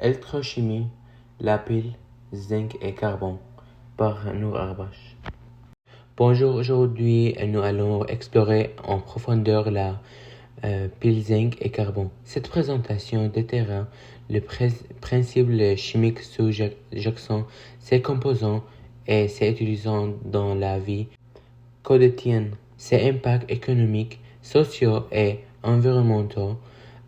Électrochimie, la pile, zinc et carbone, par Nour Arbache. Bonjour, aujourd'hui nous allons explorer en profondeur la pile zinc et carbone. Cette présentation détaillera le principe chimique sous-jacent, ses composants et ses utilisants dans la vie quotidienne, ses impacts économiques, sociaux et environnementaux,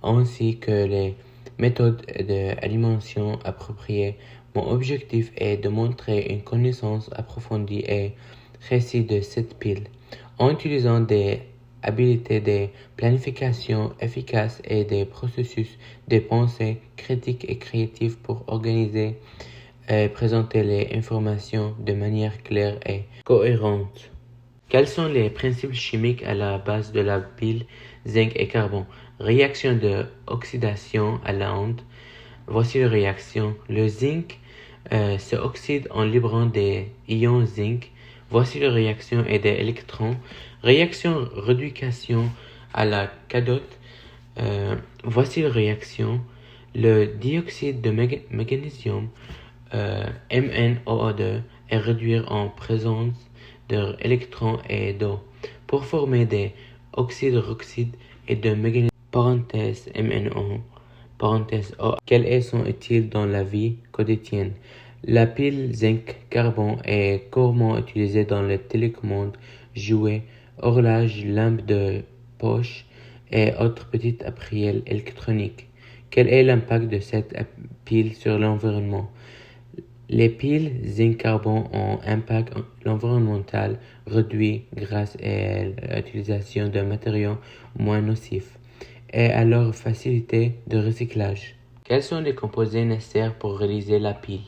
ainsi que les méthodes d'alimentation appropriées. Mon objectif est de montrer une connaissance approfondie et précise de cette pile, en utilisant des habiletés de planification efficaces et des processus de pensée critiques et créatifs pour organiser et présenter les informations de manière claire et cohérente. Quels sont les principes chimiques à la base de la pile zinc et carbone? Réaction de oxydation à l'onde. Voici la réaction. Le zinc se oxyde en libérant des ions zinc. Voici la réaction et des électrons. Réaction réduction à la cathode. Voici la réaction. Le dioxyde de magnésium MnO2 est réduit en présence d'électrons et d'eau pour former des oxydes et de magnésium parenthèse MnO parenthèse O. Quels sont utiles dans la vie quotidienne? La pile zinc-carbone est couramment utilisée dans les télécommandes, jouets, horloges, lampes de poche et autres petits appareils électroniques. Quel est l'impact de cette pile sur l'environnement? Les piles zinc-carbone ont un impact environnemental réduit grâce à l'utilisation de matériaux moins nocifs et à leur facilité de recyclage. Quels sont les composés nécessaires pour réaliser la pile?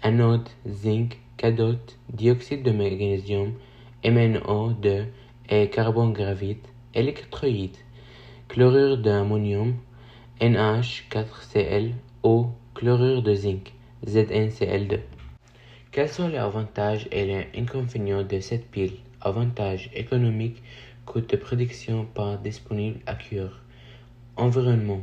Anode, zinc, cathode, dioxyde de magnésium, MnO2 et carbone gravite, électrolyte, chlorure d'ammonium, NH4Cl, O, chlorure de zinc, ZnCl2. Quels sont les avantages et les inconvénients de cette pile? Avantages économiques, coût de production pas disponible à cure. Environnement,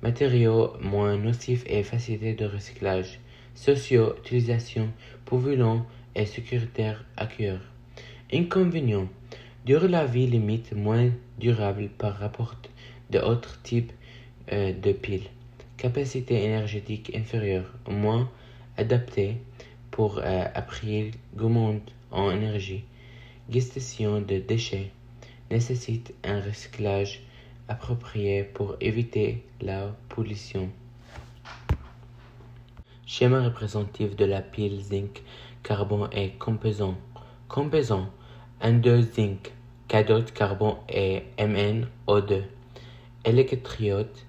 matériaux moins nocifs et facilité de recyclage. Sociaux, utilisation, polluant et sécuritaire à cure. Inconvénients, durée la vie limite moins durable par rapport d'autres types de piles. Capacité énergétique inférieure, moins adaptée pour appareils gourmands en énergie. Gestion de déchets nécessite un recyclage approprié pour éviter la pollution. Schéma représentatif de la pile zinc carbone et composants. Composants N2 zinc, cathode carbone et MnO2. Électrolyte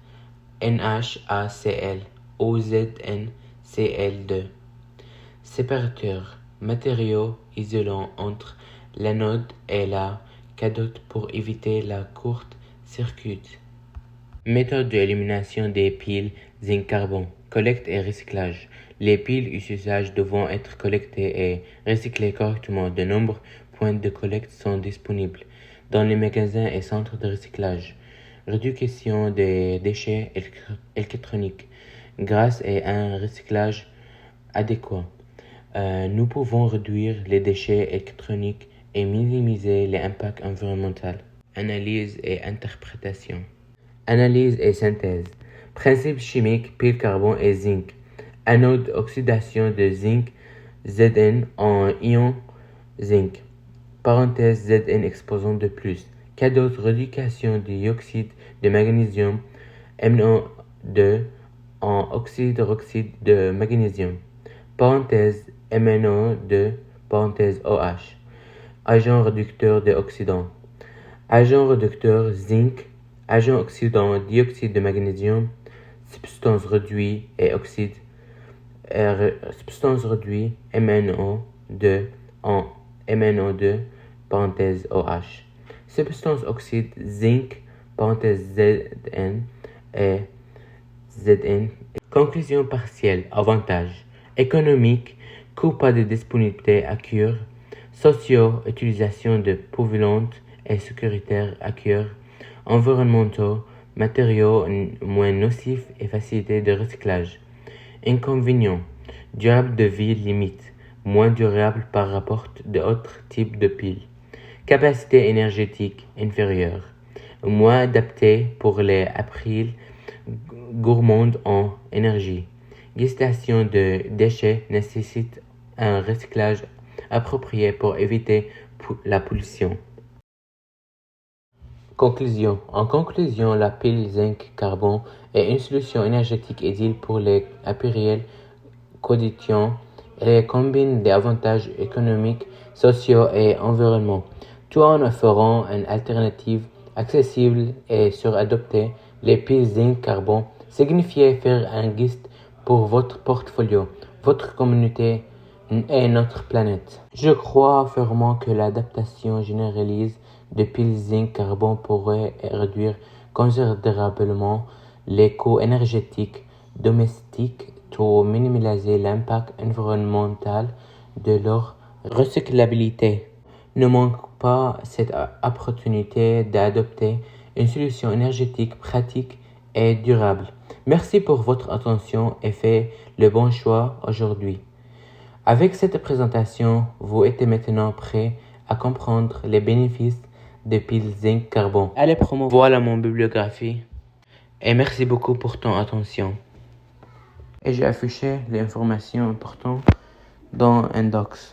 NHACl, OZnCl2. Séparateur, matériaux isolants entre l'anode et la cathode pour éviter la court-circuit. Méthode d'élimination des piles zinc-carbone. Collecte et recyclage. Les piles usage devront être collectées et recyclées correctement. De nombreux points de collecte sont disponibles dans les magasins et centres de recyclage. Réduction des déchets électroniques. Grâce à un recyclage adéquat, nous pouvons réduire les déchets électroniques et minimiser les impacts environnementaux. Analyse et interprétation. Analyse et synthèse. Principe chimique, pile carbone et zinc. Anode, oxydation de zinc, Zn en ion zinc. Parenthèse Zn exposant de plus. Cathode, réduction du dioxyde de magnésium, MnO2 en oxyde de magnésium. Parenthèse MnO2, parenthèse OH. Agent réducteur de oxydant. Agent réducteur zinc. Agent oxydant dioxyde de magnésium. Substance réduite et oxyde. Substance réduite MnO2 en MnO2, parenthèse OH. Substance oxyde zinc, parenthèse Zn et Zn. Conclusion partielle. Avantages économiques, coût pas de disponibilité à cure. Sociaux, utilisation de polluantes et sécuritaire à cure. Environnementaux, matériaux moins nocifs et facilité de recyclage. Inconvénients. Durable de vie limite. Moins durable par rapport d'autres types de piles. Capacité énergétique inférieure. Moins adaptée pour les appareils gourmandes en énergie. Gestation de déchets nécessite un recyclage approprié pour éviter la pollution. Conclusion. En conclusion, la pile zinc-carbone est une solution énergétique idéale pour les appareils quotidiens. Elle combine des avantages économiques, sociaux et environnementaux, tout en offrant une alternative accessible et suradaptée. Les piles zinc-carbone signifient faire un geste pour votre portfolio, votre communauté et notre planète. Je crois fermement que l'adaptation généralisée de piles zinc-carbone pourrait réduire considérablement les coûts énergétiques domestiques pour minimiser l'impact environnemental de leur recyclabilité. Ne manque pas cette opportunité d'adopter une solution énergétique pratique et durable. Merci pour votre attention et faites le bon choix aujourd'hui. Avec cette présentation, vous êtes maintenant prêt à comprendre les bénéfices des piles zinc-carbone. Allez promouvoir. Voilà mon bibliographie. Et merci beaucoup pour ton attention. Et j'ai affiché les informations importantes dans un docs.